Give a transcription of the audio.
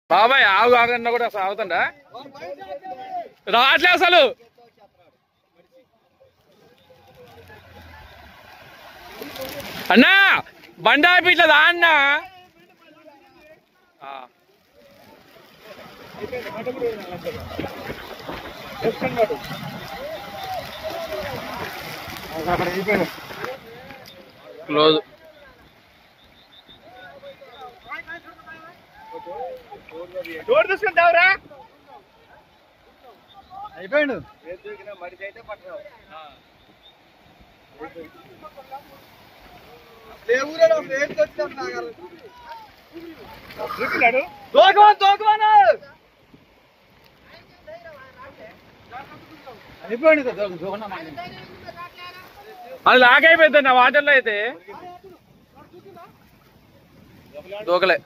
బాబాయ్ ఆగు ఆగన్నా కూడా అసలు ఆగుతుండా రావట్లే అసలు అన్నా బండి ఆపిట్లేదా అన్నా క్లోజ్ డోర్ తీసుకుంటావురా అయిపోయాడు అది లాగైపోయింది నా వాటర్లో అయితే దూకలే